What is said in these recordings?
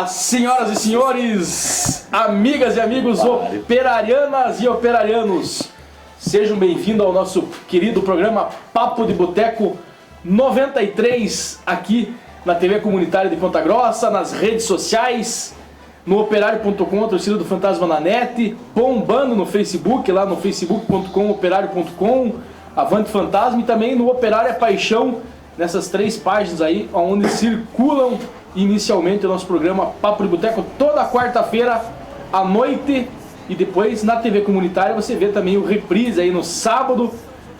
Senhoras e senhores, amigas e amigos operarianas e operarianos, sejam bem-vindos ao nosso querido programa Papo de Boteco 93, aqui na TV Comunitária de Ponta Grossa, nas redes sociais, no operário.com, a torcida do Fantasma na net, bombando no Facebook, lá no facebook.com, operário.com, Avante Fantasma, e também no Operário é Paixão, nessas 3 páginas aí, onde circulam inicialmente o nosso programa Papo de Boteco toda quarta-feira à noite, e depois na TV Comunitária você vê também o reprise aí no sábado,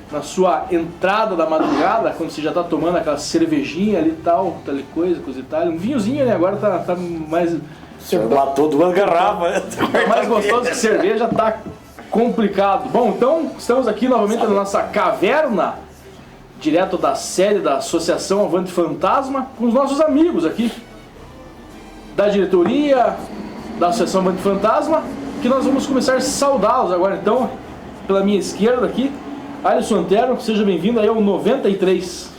na sua entrada da madrugada, quando você já está tomando aquela cervejinha ali e tal coisa e tal, um vinhozinho, né? Agora tá mais... Matou 2 garrafas. Tá mais gostoso que cerveja, tá complicado. Bom, então estamos aqui novamente na nossa caverna, direto da sede da Associação Avante Fantasma, com os nossos amigos aqui da diretoria da Associação Avante Fantasma, que nós vamos começar a saudá-los agora. Então, pela minha esquerda aqui, Alisson Antero, seja bem-vindo aí ao 93.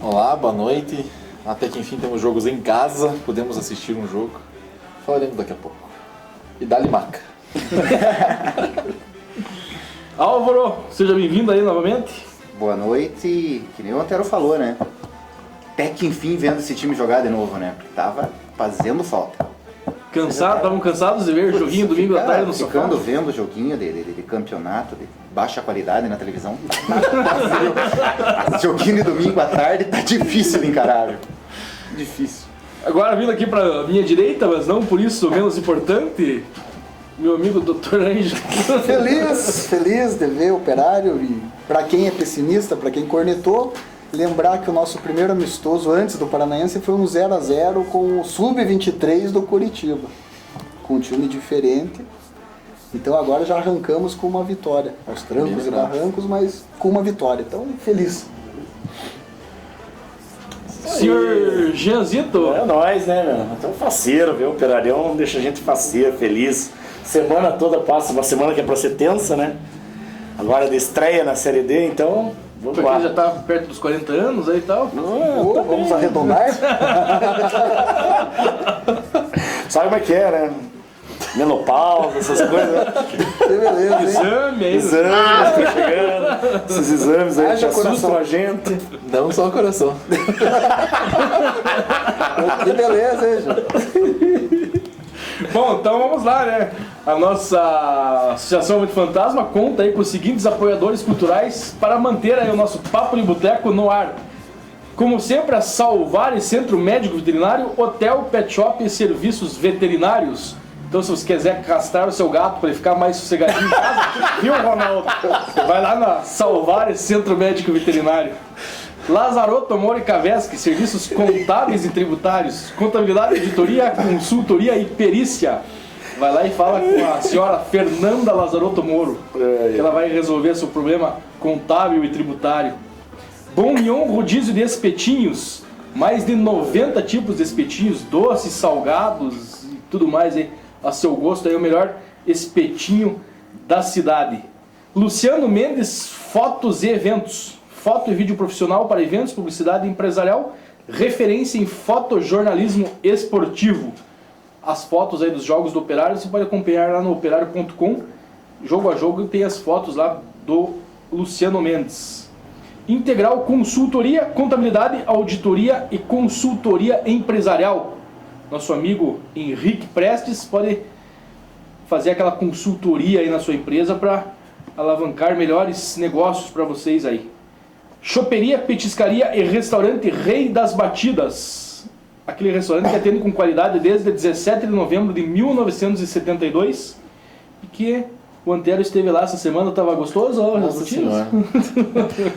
Olá, boa noite. Até que enfim temos jogos em casa, podemos assistir um jogo. Falaremos daqui a pouco. E dá-lhe maca. Álvaro, seja bem-vindo aí novamente. Boa noite, que nem o Antero falou, né? Até que enfim vendo esse time jogar de novo, né? Porque tava fazendo falta. Estavam cansados de ver o joguinho domingo à tarde no sofá? Ficando vendo o joguinho de campeonato, de baixa qualidade na televisão. Joguinho de domingo à tarde tá difícil de encarar, viu? Difícil. Agora vindo aqui pra minha direita, mas não por isso menos importante, meu amigo Dr. Ângelo. Feliz de ver o Operário, e para quem é pessimista, para quem cornetou, lembrar que o nosso primeiro amistoso antes do Paranaense foi um 0-0 com o Sub-23 do Curitiba, com um time diferente. Então agora já arrancamos com uma vitória, aos trancos e barrancos, mas com uma vitória, então feliz. Senhor Jeanzito. É nóis, né, meu? Então faceiro, viu? O Operarião deixa a gente faceiro, feliz. Semana toda passa, uma semana que é pra ser tensa, né? Agora de estreia na Série D, então vamos lá. Porque já tá perto dos 40 anos aí e tal. Vamos arredondar? Sabe como é que é, né? Menopausa, essas coisas. Que beleza, hein? Exame aí. Exames, tá chegando. Esses exames aí que assustam a gente. Não só o coração. Que beleza, hein, gente? Bom, então vamos lá, né? A nossa Associação Avante Fantasma conta aí com os seguintes apoiadores culturais para manter aí o nosso Papo de Boteco no ar. Como sempre, a Salvare Centro Médico Veterinário, Hotel, Pet Shop e Serviços Veterinários. Então, se você quiser castrar o seu gato para ele ficar mais sossegadinho em casa, viu, Ronaldo? Você vai lá na Salvare Centro Médico Veterinário. Lazarotto Mori Kavesky, serviços contábeis e tributários, contabilidade, editoria, consultoria e perícia. Vai lá e fala com a senhora Fernanda Lazarotto Moro, que ela vai resolver seu problema contábil e tributário. Bom Mion Rodízio de Espetinhos, mais de 90 tipos de espetinhos, doces, salgados e tudo mais aí, a seu gosto, aí o melhor espetinho da cidade. Luciano Mendes Fotos e Eventos, foto e vídeo profissional para eventos, publicidade empresarial, referência em fotojornalismo esportivo. As fotos aí dos jogos do Operário você pode acompanhar lá no operário.com, jogo a jogo, tem as fotos lá do Luciano Mendes. Integral Consultoria, Contabilidade, Auditoria e Consultoria Empresarial. Nosso amigo Henrique Prestes pode fazer aquela consultoria aí na sua empresa para alavancar melhores negócios para vocês aí. Choperia, Petiscaria e Restaurante Rei das Batidas. Aquele restaurante que atende com qualidade desde 17 de novembro de 1972 e que o Antero esteve lá essa semana, estava gostoso? Nossa senhora.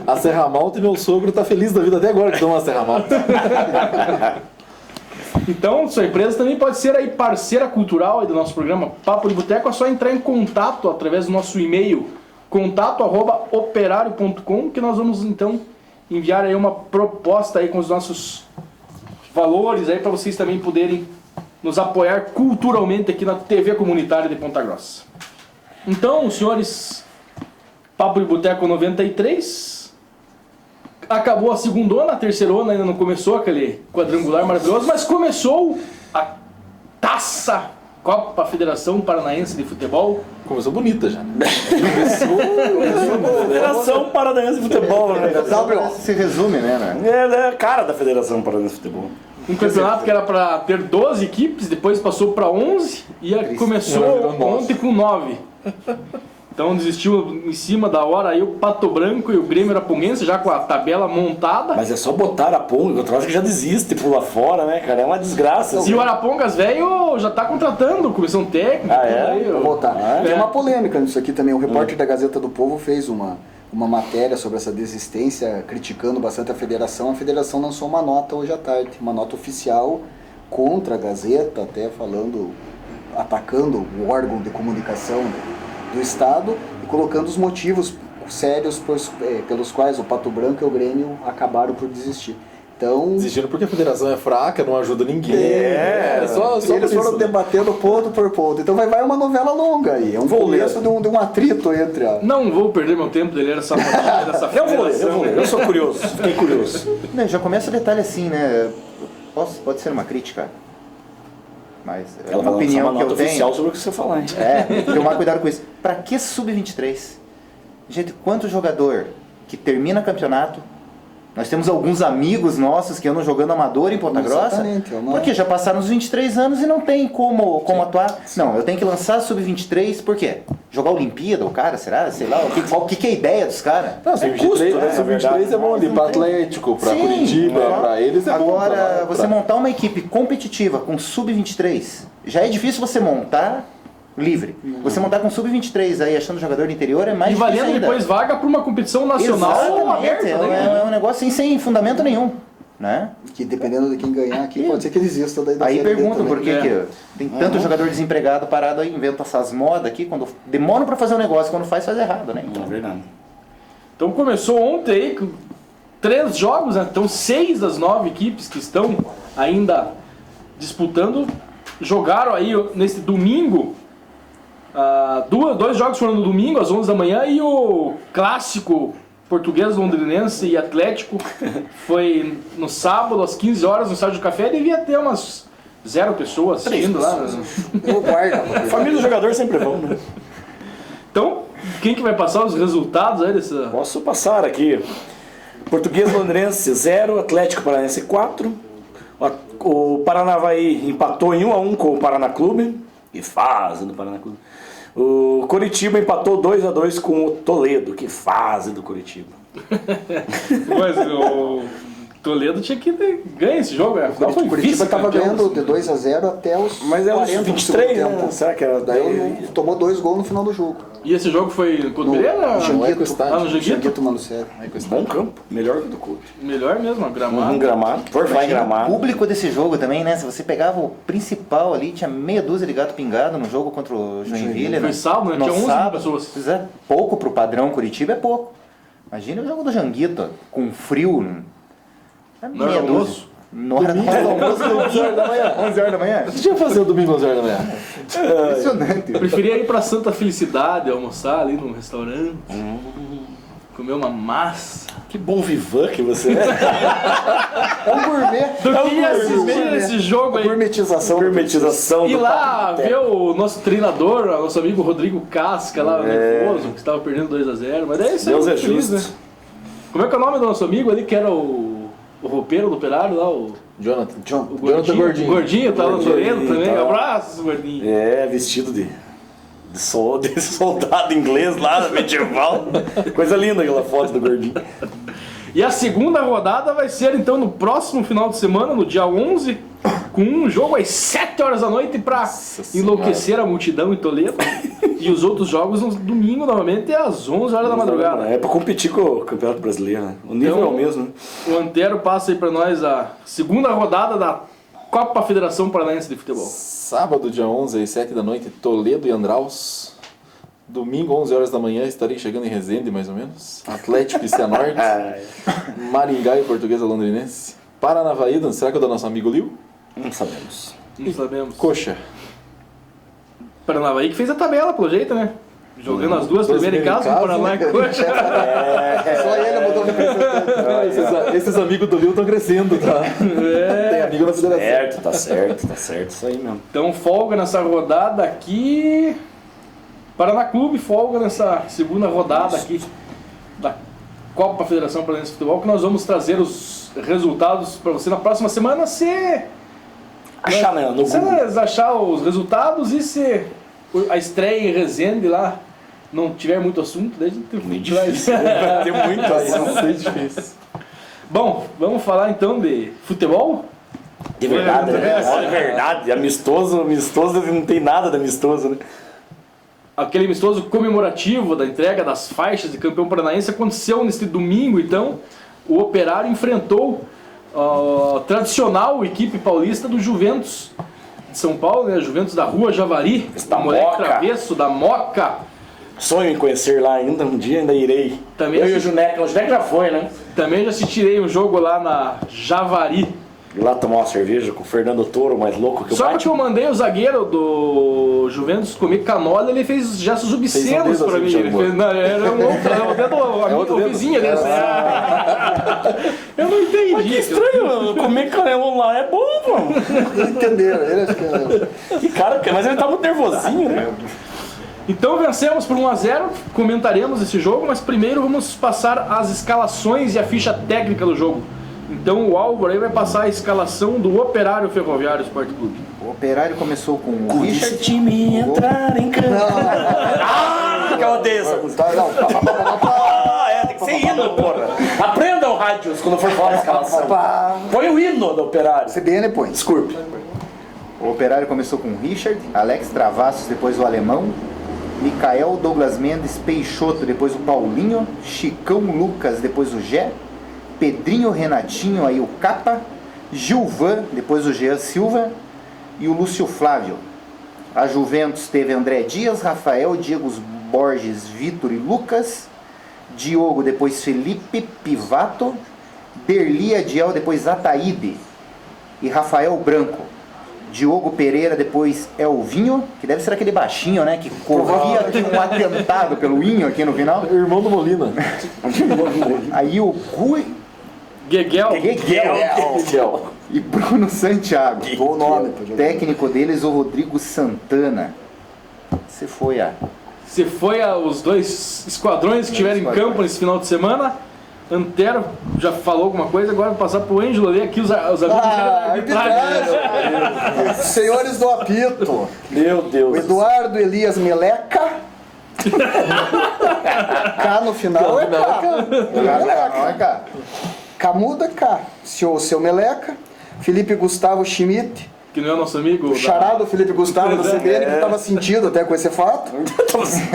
A Serra Malta, e meu sogro tá feliz da vida até agora que toma a Serra Malta. Então, sua empresa também pode ser aí parceira cultural aí do nosso programa Papo de Boteco. É só entrar em contato através do nosso e-mail contato@operario.com, que nós vamos então enviar aí uma proposta aí com os nossos valores aí para vocês também poderem nos apoiar culturalmente aqui na TV Comunitária de Ponta Grossa. Então, senhores, Papo de Boteco 93, acabou a segundona, a terceirona ainda não começou aquele quadrangular maravilhoso, mas começou a Taça Copa Federação Paranaense de Futebol. Começou bonita já. Federação Paranaense de Futebol, né? Se resume, né? Ele é a cara da Federação Paranaense de Futebol. Um campeonato que era para ter 12 equipes, depois passou para 11 e começou ontem com 9. Então desistiu em cima da hora aí o Pato Branco e o Grêmio Araponguense já com a tabela montada. Mas é só botar Araponga, eu acho que já desiste, pula fora, né, cara? É uma desgraça. E o Arapongas, velho, já tá contratando comissão técnica. Ah, é? Aí, Vou voltar. É. Tem uma polêmica nisso aqui também. O repórter da Gazeta do Povo fez uma matéria sobre essa desistência, criticando bastante a federação. A federação lançou uma nota hoje à tarde, uma nota oficial contra a Gazeta, até falando, atacando o órgão de comunicação do Estado e colocando os motivos sérios pelos quais o Pato Branco e o Grêmio acabaram por desistir. Então, Desistindo porque a federação é fraca, não ajuda ninguém. só eles foram debatendo ponto por ponto. Então vai uma novela longa aí. É um começo de um atrito entre a... Não vou perder meu tempo de ler essa notícia dessa Eu vou federação. ler, eu sou curioso, fiquei curioso. Não, já começa o detalhe assim, né? Pode ser uma crítica, mas é Ela uma vai lançar opinião uma que nota eu tenho. oficial sobre o que você falar, hein? Tem que tomar cuidado com isso. Pra que sub-23? Gente, quanto jogador que termina campeonato? Nós temos alguns amigos nossos que andam jogando amador em Ponta Grossa. Exatamente, Porque já passaram os 23 anos e não tem como atuar. Não, eu tenho que lançar sub-23, por quê? Jogar Olimpíada, o cara, será? Sei lá, o que é a ideia dos caras? Não, sub-23 é bom ali para Atlético, para Sim, Curitiba, para eles é bom. Agora, você montar uma equipe competitiva com sub-23, já é difícil você montar livre. Você montar com sub-23 aí, achando jogador do interior, é mais E difícil valendo ainda. depois vaga para uma competição nacional Exatamente, aberta. Né? é um negócio assim, sem fundamento nenhum, né? Que dependendo de quem ganhar aqui, pode ser que eles desistam da Aí Série B perguntam também. por que que tem tanto jogador desempregado parado aí, inventa essas modas aqui, quando demoram pra fazer um negócio, quando faz errado, né? É verdade. Então começou ontem aí com 3 jogos, né? Então 6 das 9 equipes que estão ainda disputando jogaram aí nesse domingo. 2 jogos foram no domingo, às 11 da manhã, e o clássico português, londrinense e Atlético foi no sábado, às 15 horas, no Estádio do Café. Devia ter umas 0 pessoas assistindo lá. Eu guardo. Família do jogador sempre vão, né? Então, quem que vai passar os resultados aí dessa... Posso passar aqui. Português Londrinense 0, Atlético Paranaense 4. O Paranavaí empatou em 1-1 com o Paraná Clube. Que fase do Paraná Clube. O Coritiba empatou 2-2 com o Toledo. Que fase do Coritiba. Mas o Toledo tinha que ter ganho esse jogo, né? Afinal, foi O Curitiba estava vice-campeão. ganhando de 2-0 até os Mas é uns 40 do 23, segundo né? tempo. Será que era Daí tomou 2 gols no final do jogo. E esse jogo foi contra o Pereira? Janguito. Ah, no Janguito? Janguito Manuccieri. Bom campo, melhor que o do clube. Melhor mesmo, gramado. Um gramado, por falar em Imagina o gramado. público desse jogo também, né? Se você pegava o principal ali, tinha meia dúzia de gato pingado no jogo contra o Joinville, né? Foi sábado, né? Tinha 11 mil pessoas. Pois é, pouco pro padrão Curitiba é pouco. Imagina o jogo do Janguito, com frio. É Na hora do almoço? Na hora do almoço, 11 horas da manhã. 11 horas da manhã. O que tinha que fazer o domingo às 11 da manhã? Impressionante. Eu preferia ir pra Santa Felicidade, almoçar ali num restaurante, comer uma massa. Que bom vivan que você é. É um gourmet. Do que assistir esse jogo aí. Gourmetização. Gourmetização E do lá Papo. ver o nosso treinador, o nosso amigo Rodrigo Casca, lá nervoso, que estava perdendo 2-0. Mas é isso aí, Deus é muito feliz, justo. né? Como é que é o nome do nosso amigo ali, que era o roupeiro do operário lá, o Jonathan. Gordinho? O Gordinho, tá lá no Toledo também. tá. Abraço, Gordinho. É, vestido de soldado inglês lá, medieval. Coisa linda aquela foto do gordinho. E a segunda rodada vai ser então no próximo final de semana, no dia 11, com um jogo às 7 horas da noite para enlouquecer a multidão em Toledo. E os outros jogos no domingo, novamente, às 11 horas da madrugada. É pra competir com o Campeonato Brasileiro, né? O nível é o mesmo, né? O Antero passa aí para nós a segunda rodada da Copa Federação Paranaense de Futebol. Sábado, dia 11, às 7 da noite, Toledo e Andraus. Domingo, 11 horas da manhã, estarei chegando em Resende, mais ou menos. Atlético e Cianorte. Maringá e Portuguesa Londrinense. Paranavaí, será que é do nosso amigo Liu? Não sabemos. Não sabemos. Coxa. Paranavaí que fez a tabela, pelo jeito, né? Jogando as duas primeiras em casa, o Paraná e Coxa. Só ele mudou representante. Esses amigos do Liu estão crescendo, tá? Tem amigo na federação. Tá certo, isso aí mesmo. Então folga nessa rodada aqui. Paraná Clube folga nessa segunda rodada aqui da Copa Federação Paranaense de Futebol, que nós vamos trazer os resultados para você na próxima semana, se Achar, né? No se Google. achar os resultados e se a estreia em Resende lá não tiver muito assunto, daí a gente Meio traz. difícil. Vai ter muito Vai assunto. ser difícil. Bom, vamos falar então de futebol? De verdade, né? É verdade. Amistoso não tem nada de amistoso, né? Aquele amistoso comemorativo da entrega das faixas de campeão paranaense aconteceu neste domingo, então o Operário enfrentou a tradicional equipe paulista do Juventus de São Paulo, né? Juventus da Rua Javari, Da o moleque Moca. travesso da Moca. Sonho em conhecer lá ainda, um dia ainda irei. Também Eu e o assisti- Juneca já foi, né? Também já assistirei um jogo lá na Javari. Ir lá tomar uma cerveja com o Fernando Toro, mais louco que o Só que Batman. eu mandei o zagueiro do Juventus comer canola, ele fez gestos obscenos dedo pra assim, mim. Ele chamou. fez, não, era um outro, era o dedo, outro o dedo? vizinho dele. Eu não entendi. Que estranho, comer canelão lá é bom, mano. Não entenderam, ele acho que Que cara, mas ele tá muito nervosinho, né? Então vencemos por 1-0, comentaremos esse jogo, mas primeiro vamos passar as escalações e a ficha técnica do jogo. Então o Álvaro aí vai passar a escalação do Operário Ferroviário Esporte Clube. O Operário começou com o Quando esse Richard. time entrar em campo. Ah, que eu odeio essa música. Tá, não. Tem que ser hino, porra. Aprenda o rádio quando for falar a escalação. Põe o hino do Operário. CBN põe. Desculpe. O Operário começou com o Richard, Alex Travassos, depois o Alemão, Micael, Douglas Mendes, Peixoto, depois o Paulinho, Chicão Lucas, depois o Gé, Pedrinho, Renatinho, aí o Capa, Gilvan, depois o Jean Silva e o Lúcio Flávio. A Juventus teve André Dias, Rafael, Diego Borges, Vitor e Lucas, Diogo, depois Felipe Pivato, Berli Adiel, depois Ataíde e Rafael Branco. Diogo Pereira, depois Elvinho, que deve ser aquele baixinho, né, que corria, tem um atentado pelo Inho aqui no final. Irmão do Molina. Aí o Rui Geguel, Miguel. e Bruno Santiago. Bom nome. O técnico deles, o Rodrigo Santana. Você foi a... se foi os dois esquadrões que estiveram em campo nesse final de semana. Antero já falou alguma coisa, agora vou passar pro Ângelo ler aqui os amigos da arbitragem. Senhores do apito. Meu O Deus. Eduardo Elias Meleca. K no final é K. Caraca. Camuda K. Seu Meleca. Felipe Gustavo Schmidt. Que não é nosso amigo. O charado Felipe Gustavo do CBN, que estava sentido até com esse fato.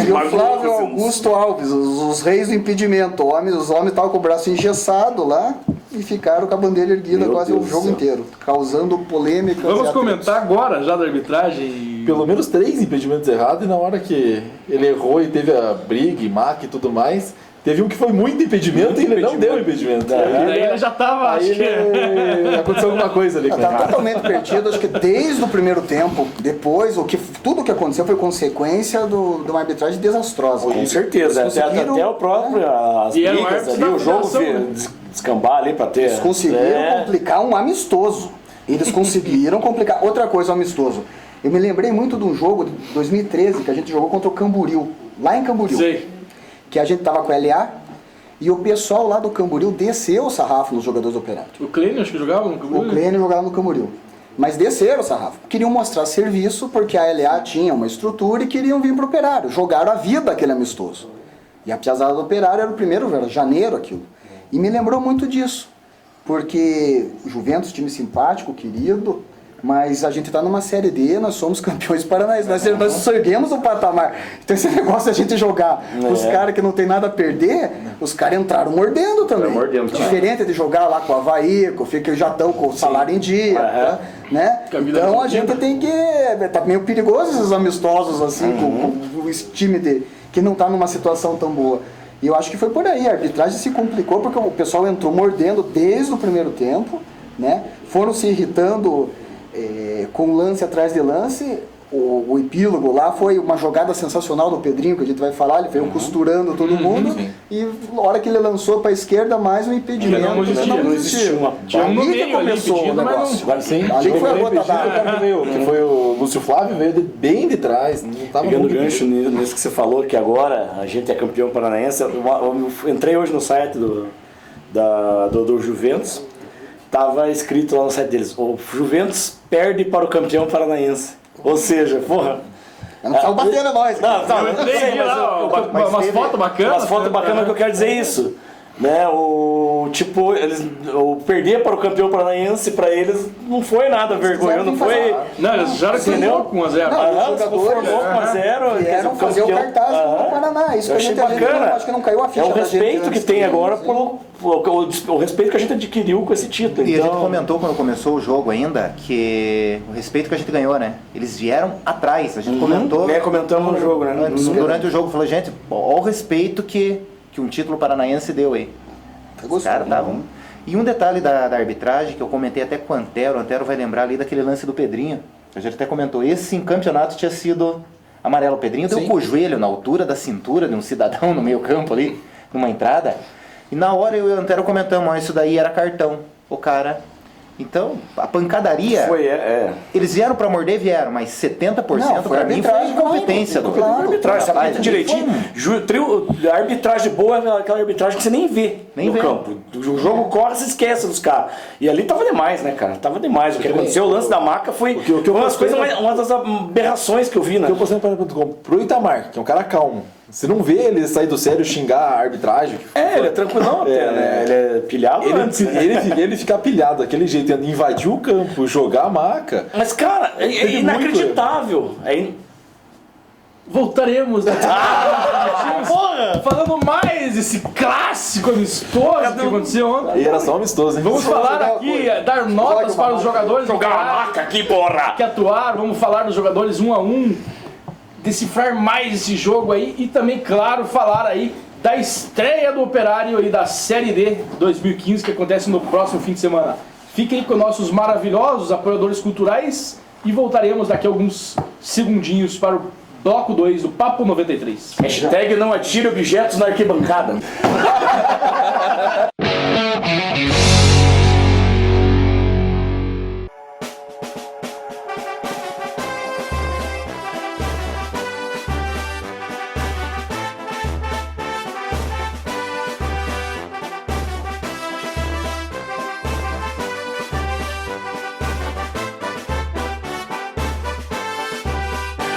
E o Flávio Augusto Alves, os reis do impedimento. Os homens estavam com o braço engessado lá e ficaram com a bandeira erguida Meu quase Deus o jogo do céu. inteiro, causando polêmicas. Vamos e atritos. comentar agora já da arbitragem. Pelo menos 3 impedimentos errados, e na hora que ele errou e teve a briga, e mac e tudo mais, teve um que foi muito impedimento e ele não deu impedimento. Daí ele já tava, Aí acho que... ele... aconteceu alguma coisa ali com Tá ele. totalmente perdido, acho que desde o primeiro tempo, depois, tudo o que aconteceu foi consequência de uma arbitragem desastrosa. Com certeza. Eles conseguiram, Até o próprio, as E era um brigas árbitro ali, da o jogo federação, né? descambar ali pra ter... Eles conseguiram complicar um amistoso. Eles conseguiram complicar. Outra coisa, um amistoso. Eu me lembrei muito de um jogo de 2013 que a gente jogou contra o Camboriú, lá em Camboriú. Sei. Que a gente tava com a LA e o pessoal lá do Camboriú desceu o sarrafo nos jogadores do Operário. O Kleiner acho que jogava no O Clênio jogava no Camboriú. Mas desceram o sarrafo. Queriam mostrar serviço porque a LA tinha uma estrutura e queriam vir pro Operário. Jogaram a vida aquele amistoso. E a piazada do Operário era o primeiro, era janeiro aquilo. E me lembrou muito disso. Porque o Juventus, time simpático, querido, mas a gente está numa Série D, nós somos campeões paranaenses, nós erguemos o patamar. Então esse negócio de a gente jogar os caras que não tem nada a perder, os caras entraram mordendo também. Diferente de jogar lá com o Avaí, que já estão com o salário em dia, né? Então a gente tem que... Tá meio perigoso esses amistosos assim, com o time de que não está numa situação tão boa. E eu acho que foi por aí, a arbitragem se complicou porque o pessoal entrou mordendo desde o primeiro tempo, né? Foram se irritando com lance atrás de lance. O epílogo lá foi uma jogada sensacional do Pedrinho, que a gente vai falar, ele veio costurando todo mundo, e na hora que ele lançou para a esquerda, mais um impedimento. Não existiu uma Tinha um no meio ali começou impedido, o mas negócio. Agora sim, Ali foi a gota d'água. que foi o Lúcio Flávio, veio bem de trás, não tava Pegando muito gancho nisso que você falou, que agora a gente é campeão paranaense. Eu entrei hoje no site do Juventus, tava escrito lá no site deles: o Juventus perde para o campeão paranaense. Ou seja, porra. Não tá batendo nós. Não, Eu sei, mas umas fotos bacanas. umas fotos bacanas que eu quero dizer isso. Né, perder para o campeão paranaense, para eles não foi nada vergonha, não foi. Não, eles já Entendeu? com 1-0. Não, Os jogadores com 1-0 vieram fazer o cartaz do Paraná. Isso eu que a achei gente bacana. acho que não caiu a ficha É o da gente respeito que antes tem do- agora o respeito que a gente adquiriu com esse título. E a gente Então, comentou quando começou o jogo ainda que o respeito que a gente ganhou, né? Eles vieram atrás, a gente comentou. comentamos no jogo, né? Durante o jogo, falou, gente, olha o respeito que um título paranaense deu aí. Os caras estavam. E um detalhe da arbitragem que eu comentei até com o Antero vai lembrar ali daquele lance do Pedrinho. A gente até comentou, esse em campeonato tinha sido amarelo. O Pedrinho deu com o joelho na altura da cintura de um cidadão no meio campo ali, numa entrada. E na hora eu e o Antero comentamos, ó, isso daí era cartão. O cara. Então, a pancadaria. Foi, Eles vieram pra morder, mas 70% Não, foi pra mim foi arbitragem, incompetência do claro. arbitragem, sabe Rapaz, direitinho. A arbitragem boa é aquela arbitragem que você nem vê Nem no vê. campo. O jogo corre, você esquece dos caras. E ali tava demais, né, cara? Tava demais. O que aconteceu, o lance da maca foi uma das aberrações que eu vi, né? O que eu postei no Paraná.com pro Itamar, que é um cara calmo. Você não vê ele sair do sério xingar a arbitragem. Ele é tranquilão até, né? Ele é pilhado antes, né? Ele ficar pilhado daquele jeito, invadir o campo, jogar a maca. Mas, cara, é Teve inacreditável. Voltaremos. Porra! Falando mais desse clássico amistoso que aconteceu ontem. E era só amistoso, hein? Vamos falar aqui, dar notas para os jogadores Jogar a maca aqui, porra! que atuaram. Vamos falar dos jogadores 1 a 1, decifrar mais esse jogo aí e também, claro, falar aí da estreia do Operário aí da Série D 2015 que acontece no próximo fim de semana. Fiquem com nossos maravilhosos apoiadores culturais e voltaremos daqui a alguns segundinhos para o bloco 2 do Papo 93. Hashtag não atire objetos na arquibancada.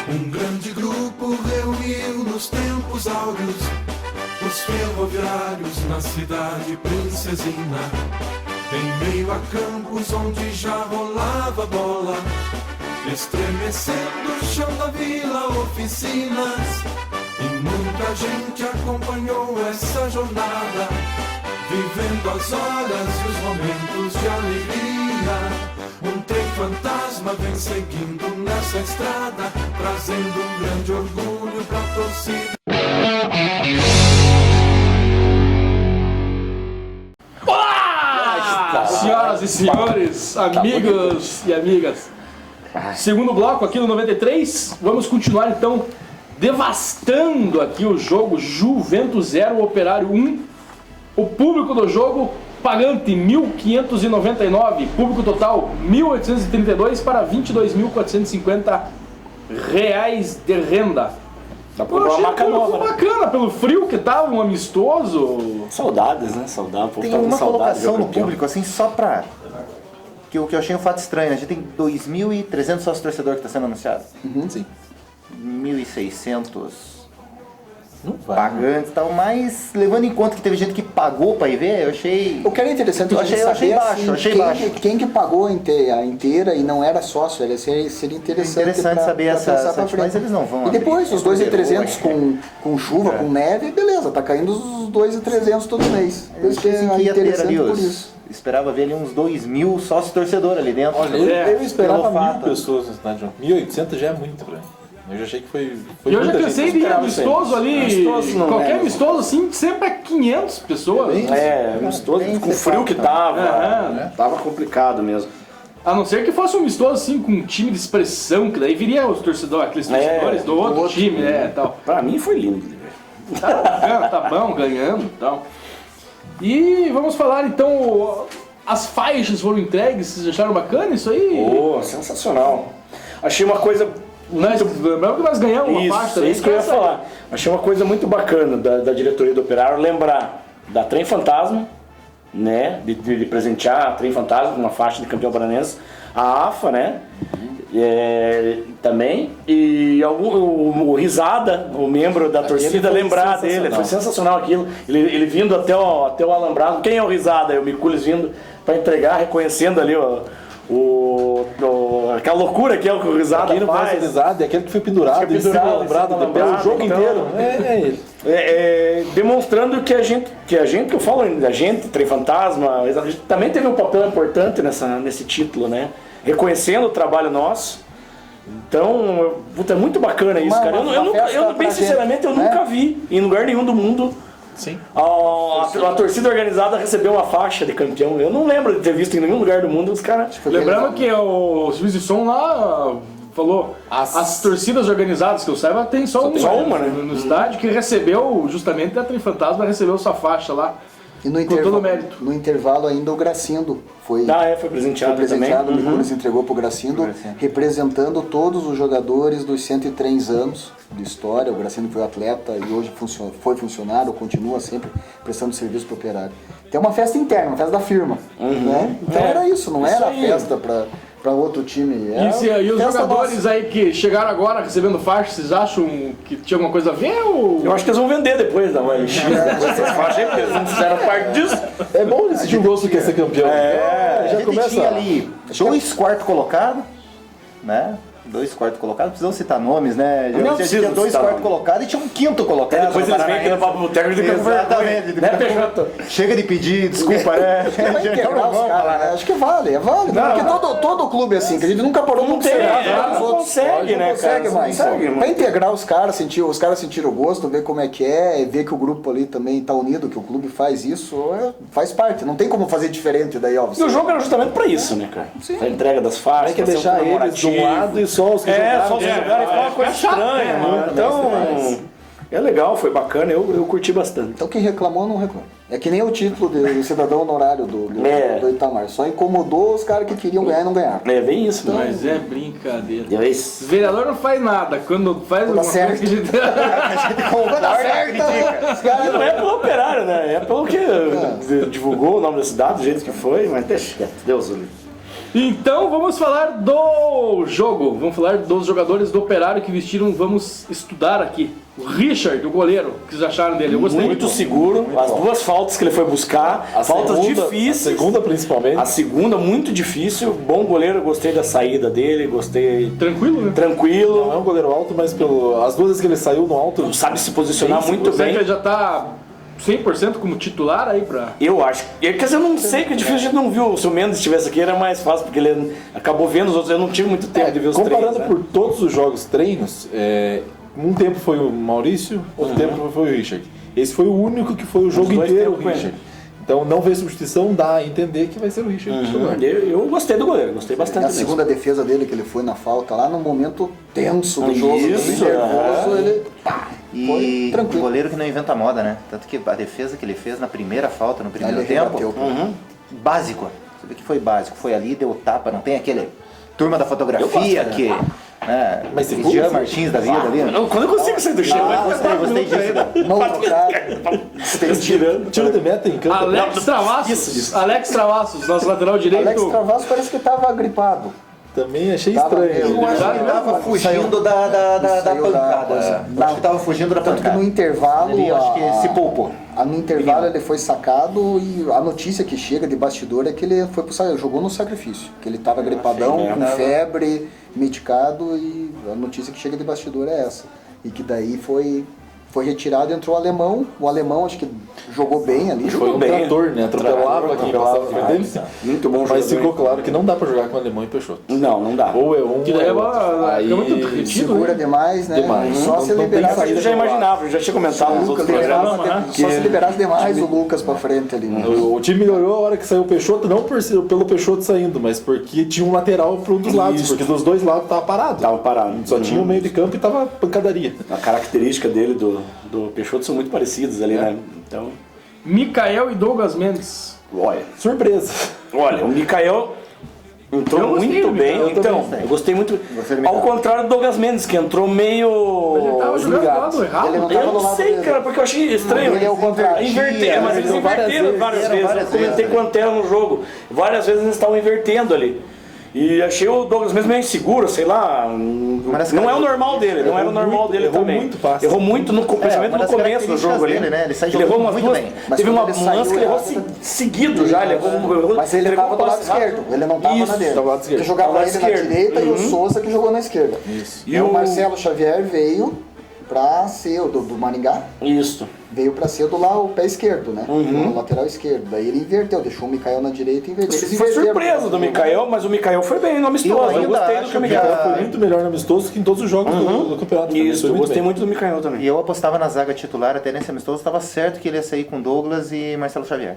Um grande grupo reuniu nos tempos áureos os ferroviários na cidade princesina. Em meio a campos onde já rolava bola, estremecendo o chão da vila, oficinas. E muita gente acompanhou essa jornada, vivendo as horas e os momentos de alegria. Um trem fantasma vem seguindo nessa estrada, trazendo um grande orgulho pra torcida. Olá! Senhoras e senhores, amigos e amigas. Segundo bloco aqui no 93, vamos continuar então devastando aqui o jogo Juventus 0, Operário 1. O público do jogo pagante 1.599, público total 1.832 para 22.450 reais de renda. Dá pra Eu comprar achei uma maca que nova, foi né? bacana, pelo frio que tava, um amistoso. Saudades, né? Saudades. Tem uma colocação no público, assim, só pra... Que eu achei um fato estranho, né? A gente tem 2.300 sócios torcedores que está sendo anunciado. Sim. 1.600 Não vai. pagantes e tal, mas levando em conta que teve gente que pagou pra ir ver, eu achei... O que era interessante Eu a gente achei saber, baixo, assim, achei quem, baixo. quem que pagou a inteira e não era sócio, seria interessante, saber pra pensar pra frente. mas eles não vão E depois, abrir. os 2.300 com chuva, com neve, beleza, tá caindo os 2.300 todo mês. Eu Isso que achei assim é que ia ter interessante ali por os... isso. Esperava ver ali uns 2.000 sócios torcedores ali dentro. Olha, eu esperava pelo 1.000 fato. pessoas no estádio. 1.800 já é muito pra mim. Eu já achei que foi Eu já muita cansei gente. de ir esperava isso aí. amistoso ali, Amistoso não qualquer é, amistoso assim, sempre é 500 pessoas. Amistoso, bem com o frio que tava, Aham. tava complicado mesmo. A não ser que fosse um amistoso assim, com um time de expressão, que daí viria os torcedores, aqueles torcedores do outro time, né, tal. Pra mim foi lindo de ver. Tá bom, ganhando e tal. E vamos falar então, as faixas foram entregues, vocês acharam bacana isso aí? Pô, sensacional. Achei uma coisa Lembramos que nós ganhamos uma faixa Isso, também. é isso que eu ia falar. Achei uma coisa muito bacana da diretoria do Operário lembrar da Trem Fantasma, né? De presentear a Trem Fantasma com uma faixa de campeão paranense, a AFA, né? Também. E o Risada, o membro da torcida, lembrar dele. Foi sensacional aquilo. Ele vindo até o alambrado. Quem é o Risada? É o Micules vindo para entregar, reconhecendo ali aquela loucura que é o que o Risada Quem não faz. conhece o Risada é aquele que foi pendurado em cima do alambrado o jogo então, inteiro. É ele. Demonstrando que a gente, que eu falo ainda, a gente, Trem Fantasma, a gente também teve um papel importante nesse título, né? Reconhecendo o trabalho nosso. Então, puta, é muito bacana isso, cara. Eu bem sinceramente, eu nunca vi em lugar nenhum do mundo Sim. a torcida organizada recebeu uma faixa de campeão. Eu não lembro de ter visto em nenhum lugar do mundo os caras. Lembrando que o juiz de som lá falou, as torcidas organizadas que eu saiba tem só uma, né? No estádio, que recebeu, justamente a Trem Fantasma recebeu sua faixa lá. E no com todo o mérito. No intervalo ainda o Gracindo foi presenteado também. também. O Micules entregou pro Gracindo, representando todos os jogadores dos 103 anos de história. O Gracindo foi atleta e hoje foi funcionário, continua sempre prestando serviço pro Operário. Tem uma festa interna, uma festa da firma, né? Então era isso, não era festa para outro time. E os jogadores aí que chegaram agora recebendo faixa, vocês acham que tinha alguma coisa a ver? Ou... Eu acho que eles vão vender depois da ULX. Essas faixas aí, porque eles não fizeram parte disso. É bom ele sentir o gosto que é ser campeão. A Já gente começa tinha ali 2 quartos colocados, né? 2 quartos colocados, precisam citar nomes, né? Não Tinha 2 citar quartos colocados e tinha um 5º colocado. Depois eles vêm aqui no Papo Boteco e ficam com vergonha. Exatamente. Né, PJ? Chega de pedir desculpa, né? Vai integrar os caras, né? Acho que vale, é válido. Porque todo clube é assim, que a gente nunca parou Não pra tem, observar. não consegue, né, cara? Consegue mais. Pra integrar os caras sentirem o gosto, ver como é que é, ver que o grupo ali também tá unido, que o clube faz isso, faz parte. Não tem como fazer diferente daí, ó. E o jogo era justamente pra isso, né, cara? A entrega das faixas, Tem que deixar eles de um lado e só os que jogaram. só os que jogaram, fica uma coisa estranha, né? Então, é legal, foi bacana, eu curti bastante. Então quem reclamou, não reclama. É que nem o título de cidadão honorário do Itamar. Só incomodou os caras que queriam ganhar e não ganharam. É bem isso, mano. Mas é brincadeira. E é O isso. vereador não faz nada. Quando faz alguma coisa que a gente... Não é pelo Operário, né? É pelo que divulgou o nome da cidade, do jeito que foi, mas deixa quieto, Deus o livre. Então vamos falar do jogo. Vamos falar dos jogadores do Operário que vestiram. Vamos estudar aqui. O Richard, o goleiro, o que vocês acharam dele? Eu gostei. Muito seguro, as duas faltas que ele foi buscar, faltas difíceis. A segunda principalmente. A segunda, muito difícil. Bom goleiro, gostei da saída dele, gostei. Tranquilo, né? Tranquilo. Não é um goleiro alto, mas as duas vezes que ele saiu no alto, Sabe se posicionar muito Você bem. que já tá 100% como titular aí pra... Eu acho. Quer dizer, eu não sei, que é difícil, a gente não viu. Se o Mendes estivesse aqui era mais fácil, porque ele acabou vendo os outros. Eu não tive muito tempo de ver os comparando treinos, né? por todos os jogos treinos, um tempo foi o Maurício, outro tempo foi o Richard. Esse foi o único que foi o jogo dois inteiro o tempos com ele. Richard. Então não ver substituição dá a entender que vai ser o Richard titular. Eu gostei do goleiro, gostei bastante Na mesmo. segunda defesa dele, que ele foi na falta, lá no momento tenso do jogo, Isso, nervoso, ele E foi o tranquilo. goleiro que não inventa moda, né? Tanto que a defesa que ele fez na primeira falta, no primeiro Ele tempo, rebateu. básico. Você vê que foi básico. Foi ali, deu tapa, não tem aquele turma da fotografia que... Mas você Jean viu? Martins da vida ali. Quando eu consigo sair do chão, Gostei disso. Mão trocada. Tiro de meta em campo. Alex Travassos. Alex Travassos, nosso lateral direito. Alex Travasso parece que tava gripado. Também achei Tava estranho. meio- Eu acho que ele tava fugindo da Saiu da pancada. coisa. Acho que tava fugindo da Tanto que pancada. no intervalo, Ele, eu acho que se poupou. No intervalo ele foi sacado e a notícia que chega de bastidor é que ele foi jogou no sacrifício. Que ele tava gripadão, com febre, medicado, e a notícia que chega de bastidor é essa. E que daí foi foi retirado e entrou o alemão acho que jogou bem ali. Foi um bem. trator, né? Atropelava quem passava por dele. Muito bom Mas jogador. ficou claro que não dá pra jogar com alemão e Peixoto. Não dá. Ou é um, Que ou daí é é outro. muito retido, Segura né? demais, né? Demais. Só Não- se não tem liberasse. saída. Eu já imaginava, eu já tinha comentado nos outros programas. Só se liberasse demais o Lucas pra frente ali. Né? O time melhorou a hora que saiu o Peixoto, não pelo Peixoto saindo, mas porque tinha um lateral para um dos lados, Isso. porque dos dois lados tava parado. Tava parado. Só tinha o meio de campo e tava pancadaria. A característica dele do Peixoto são muito parecidas ali, né? Então, Mikael e Douglas Mendes. olha. Surpresa. Olha, o Mikael entrou Eu gostei muito do bem. Mikael Então, também. eu gostei muito. Gostei do Ao Mikael. contrário do Douglas Mendes, que entrou meio. Ele tava jogando do lado errado. Ele não Eu tava do não lado sei, dele. cara, porque eu achei estranho. Ele é o contrário. Inverter, mas eles Ele várias inverteram várias vezes. vezes. Várias Eu comentei vezes. com o Antero no jogo. Várias vezes eles estavam invertendo ali. E achei o Douglas mesmo meio inseguro, sei lá. das Não é o características- normal dele, não era o normal dele errou também. muito passe. Errou muito, principalmente uma no das começo do jogo ali. características dele, né? Ele sai Ele errou jogando umas muito duas. bem. Mas Teve quando um ele saiu lance que ele errou errado, seguido já. Ele errou, Mas ele errou tava do lado passe rápido. esquerdo, ele não tava Isso, na dele. tava do lado esquerdo. Que jogava Tava do ele lado na esquerdo. direita e o Souza que jogou na esquerda. Isso. E o Marcelo Xavier veio pra ser o do Maringá, Isso. veio pra ser do lá o pé esquerdo, né? O lateral esquerdo. Daí ele inverteu, deixou o Mikael na direita e inverteu. Eles Foi inverteram. surpresa do Mikael, mas o Mikael foi bem no amistoso. Eu Eu ainda gostei do acho que o que Mikael Foi muito melhor no amistoso que em todos os jogos do campeonato. também. Isso, Foi eu muito gostei bem. muito do Mikael também. E eu apostava na zaga titular até nesse amistoso, estava certo que ele ia sair com Douglas e Marcelo Xavier.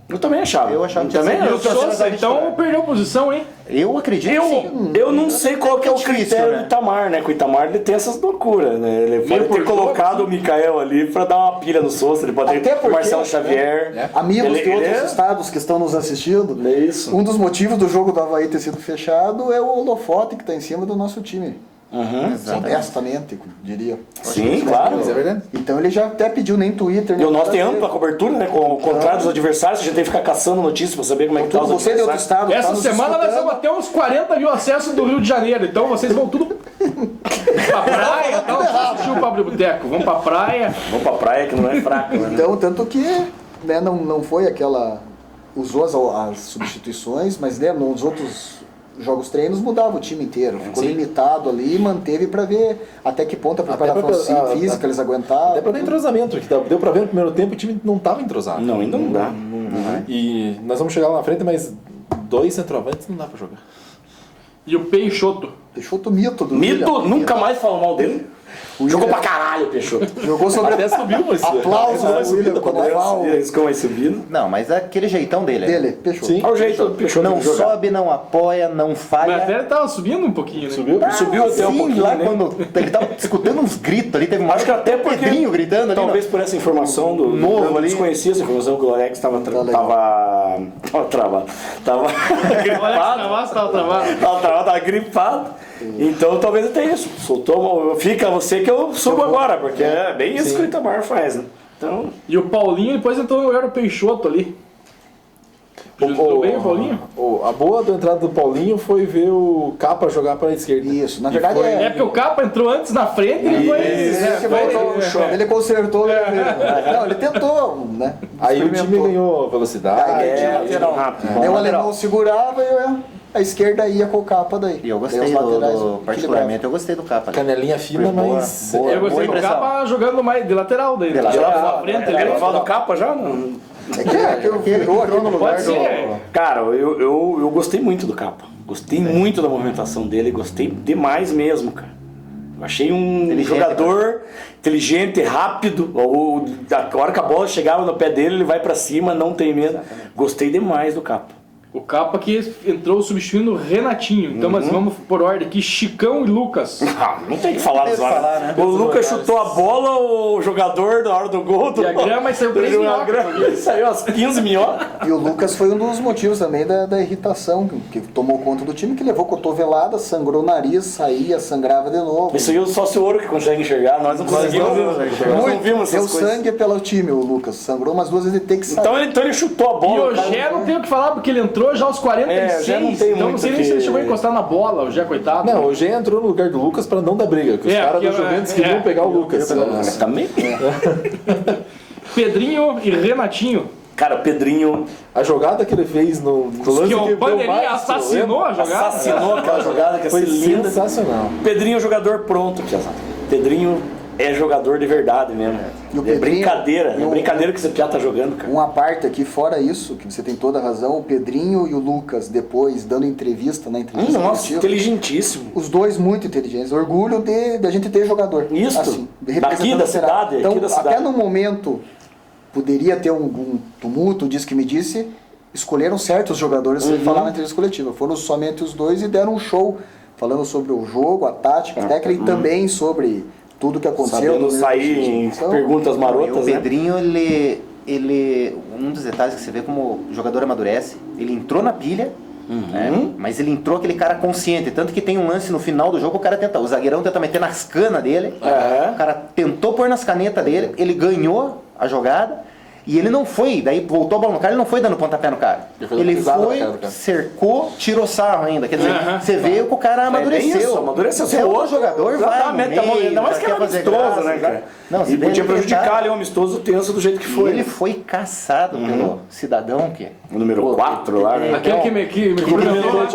Eu também achava. Eu achava que também. tinha E o sido- Souza, então, perdeu posição, hein? Eu acredito que sim. Eu não sei qual que é o difícil, critério né? do Itamar, né? Que o Itamar ele tem essas loucuras, né? Ele pode por ter jogo, colocado o Mikael ali pra dar uma pilha no Souza, ele pode Até ter o porque, Marcelo Xavier. né? Amigos Ele- de outros ele é- estados que estão nos assistindo, É isso. um dos motivos do jogo do Avaí ter sido fechado é o holofote que está em cima do nosso time. Honestamente, diria. Sim, claro. Mas é verdade. Então ele já até pediu nem Twitter, E o nosso tem nada. ampla cobertura, né? Com o contrário dos adversários, a gente tem que ficar caçando notícias pra saber como é que tá os Você de outro adversários. estado Essa tá nos semana nós escutando. vamos até uns 40 mil acessos do Rio de Janeiro, então vocês vão tudo pra praia, tal, assistir o Pablo Boteco. Vamos pra praia. Vamos pra praia que não é fraco, né? Então, tanto que né, não foi aquela... Usou as substituições, mas né, nos outros jogos treinos mudava o time inteiro. Ficou Sim. limitado ali e manteve para ver até que ponto a preparação física eles aguentavam. Até pra ter entrosamento, que deu pra ver no primeiro tempo o time não tava entrosado. Não, ainda não dá. E nós vamos chegar lá na frente, mas 2 centroavantes não dá pra jogar. E o Peixoto. Peixoto mito do Mito, William. nunca mais falo mal dele. Jogou pra caralho, Peixoto. Jogou sobre Até subiu, mas... aplausos Vai do subindo William quando quando fala Eles ficam mais subindo. Não, mas é aquele jeitão dele. né? dele, Peixoto. Sim. Olha o jeito do Peixoto Não de jogar. sobe, não apoia, não Mas falha. até ele tava subindo um pouquinho, né? Subiu até um Sim, pouquinho, lá né? quando ele tava escutando uns gritos ali, teve uma Acho que até porque Pedrinho gritando ali. talvez por essa informação do Novo eu ali. desconhecia essa informação que o Alex estava travado. Tava gripado. Então talvez até isso. Soltou, fica você que eu subo agora, porque é bem isso que o Itamar faz, né? Então, E o Paulinho depois entrou era o Peixoto ali. Jogou bem o Paulinho? A boa da entrada do Paulinho foi ver o Capa jogar pra esquerda. Isso, na verdade É porque o Capa entrou antes na frente e depois. ele consertou. Não, ele tentou, né? Aí o time Experimentou. ganhou velocidade. rápido. Aí o alemão segurava e a esquerda ia com o Capa daí. E eu Daí gostei os laterais particularmente, eu gostei do Capa. ali. Canelinha fina, Foi boa, mas... boa. Eu gostei do impressão. Capa jogando mais de lateral daí. De lateral. Na frente Ele ali. fala do Capa já? Não. É que virou aqui no lugar Pode ser. Cara, eu gostei muito do Capa. Gostei muito da movimentação dele, gostei demais mesmo, cara. Eu achei um Inteligente, jogador inteligente, rápido. A hora que a bola chegava no pé dele, ele vai pra cima, não tem medo. Gostei demais do Capa. O Capa que entrou substituindo o Renatinho. Então nós vamos por ordem aqui: Chicão e Lucas. Não tem que falar dos falar, horas. né? O Lucas chutou a bola, o jogador na hora do gol. E a grama saiu 3 minhocas. Saiu às 15 minhocas. E o Lucas foi um dos motivos também da irritação que tomou conta do time, que levou cotovelada, sangrou o nariz, saía, sangrava de novo. Isso aí é só o ouro que consegue enxergar. Nós não conseguimos. Nós não vimos Deu essas coisas. sangue pelo time, o Lucas. Sangrou umas 2 vezes, ele tem que sair. Então ele chutou a E bola. o cara. Gé não tem o que falar porque ele entrou já aos 46. já não tem então não muito sei nem se ele que- chegou a encostar na bola, o Gé, coitado. Não, o Gê entrou no lugar do Lucas pra não dar briga, que os caras porque- do Juventus queriam pegar o Lucas. Mas também. Pedrinho e Renatinho. Cara, o Pedrinho A jogada que ele fez no lance Que o deu Bandeirinha mais assassinou a jogada. assassinou aquela jogada que ia Foi ser linda. sensacional. Pedrinho é um jogador pronto, Piazada. Pedrinho é jogador de verdade mesmo. E o É Pedrinho- brincadeira, e é o- brincadeira que você já tá jogando, cara. Uma parte aqui, fora isso, que você tem toda a razão, o Pedrinho e o Lucas, depois, dando entrevista na entrevista Nossa, coletiva, inteligentíssimo. os dois muito inteligentes. Orgulho de a gente ter jogador. Isso. representando Daqui da o Ceará. cidade, Então, aqui da cidade. até no momento, poderia ter um tumulto, diz que me disse, escolheram certos jogadores Uhum. para falar na entrevista coletiva. Foram somente os dois e deram um show, falando sobre o jogo, a tática, a técnica e também sobre tudo que aconteceu. Sabendo no meio sair do em então, perguntas E marotas, o né? Pedrinho, ele. Um dos detalhes que você vê como o jogador amadurece, ele entrou na pilha, né? Mas ele entrou aquele cara consciente. Tanto que tem um lance no final do jogo, o zagueirão tenta meter nas canas dele, É. o cara tentou pôr nas canetas dele, ele ganhou a jogada. E ele não foi, daí voltou a bola no cara, ele não foi dando pontapé no cara. Ele foi dando Ele pisada na foi, cara do cara. cercou, tirou sarro ainda. Quer dizer, você vê que o cara amadureceu. bem isso, amadureceu. Você é outro jogador, vai no Exatamente, meio, ainda mais já que quer era fazer amistoso, graça, né, cara? Não, se E podia ele prejudicar tentar- ali o amistoso tenso do jeito que E foi. ele né? foi caçado pelo cidadão que... O número 4 lá, né? Aquele que me cumprimentou.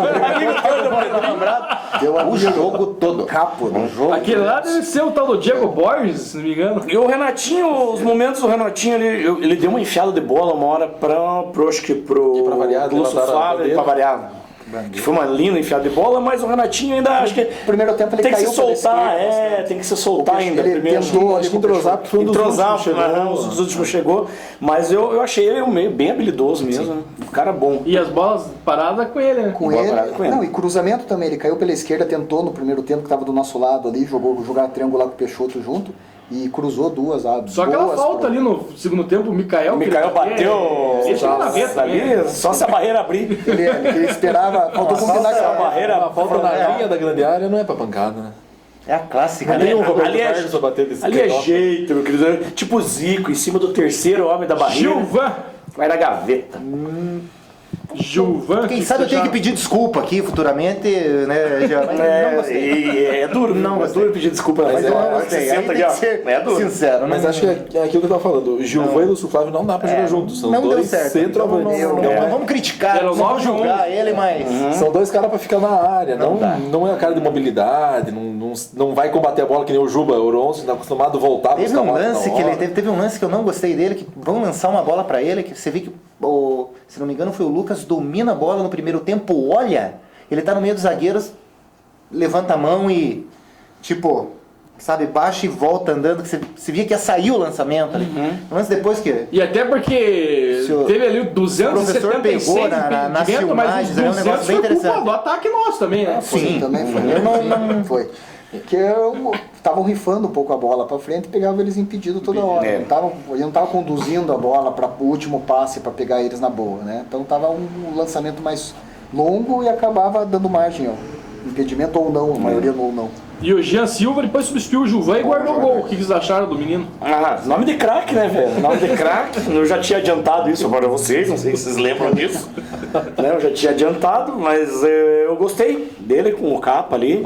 Deu O jogo todo. capo, né? O jogo Aquele lá deve ser o tal do Diego Borges, se não me engano. E o Renatinho, os momentos do Renatinho, ele deu uma enfiada de bola uma hora acho que pro pra variar, Lúcio levantaram a Flávio, bandeira. pra variar. Que foi uma linda enfiada de bola, mas o Renatinho ainda acho que Primeiro tempo ele tem que se caiu pela soltar, esquerda, tem que se soltar Porque ainda. ele Primeiro tentou Acho que entrosar, porque foi um dos entrosar, últimos que chegou. os últimos chegou, mas eu achei ele meio bem habilidoso mesmo, né? Um cara bom. E as bolas paradas com ele, né? Com Boa ele, parada com ele. não, e cruzamento também, ele caiu pela esquerda, tentou no primeiro tempo que estava do nosso lado ali, jogar triangular com o Peixoto junto e cruzou duas. Só aquela falta ali no segundo tempo, o Mikael. O Mikael bateu Ele chegou na veta ali, também. só se a barreira abrir. Ele esperava, faltou combinar Falta a com barreira, A falta na linha da grande área não é pra pancada, né? é a clássica, Nem né? o Roberto ali é- Carlos vai bater desse Ali é kickoff. jeito, meu querido. Tipo o Zico, em cima do terceiro homem da barreira. Gilvan. Vai na gaveta. Gilvan. Quem sabe eu tenho que pedir desculpa aqui futuramente, né? Já, não gostei. É duro, Não é duro pedir desculpa. Mas Mas é- não Não gostei. gostei. Você Aí senta tem aqui, que ser ó. É duro. sincero. Mas não- acho que é aquilo que eu tava falando. O Gilvan e o Lúcio Flávio não dá pra jogar juntos. São não deu dois certo. centroavantes. Não vamos criticar, Era não o vamos 9-1. julgar ele, mas... São dois caras pra ficar na área. Não, dá. não é a cara de mobilidade. Não vai combater a bola que nem o Juba. O Oronzo tá acostumado a voltar. Teve buscar um a bola lance na que ele hora. teve um lance que eu não gostei dele, que vão lançar uma bola pra ele, que você vê que, se não me engano, foi o Lucas, domina a bola no primeiro tempo, olha, ele tá no meio dos zagueiros, levanta a mão e, tipo, sabe, baixa e volta andando, que você via que ia sair o lançamento ali. Um lance depois que... E até porque Se o- teve ali o o professor 276 pegou nas impedimento, mas filmagens, os é um negócio 200 bem foi culpa interessante. do ataque nosso também, né? Sim, também foi. eu não- Foi. Porque estavam rifando um pouco a bola para frente e pegavam eles impedido toda hora. É. Ele não estava conduzindo a bola para o último passe para pegar eles na boa, né? Então estava um lançamento mais longo e acabava dando margem ao impedimento ou não, a maioria ou não. E o Jean Silva depois substituiu o Gilvan e guardou o gol. O que vocês acharam do menino? Ah, nome de craque, né, velho? Nome de craque. Eu já tinha adiantado isso para vocês, não sei se vocês lembram disso. Né, eu já tinha adiantado, mas eu gostei dele com o capa ali.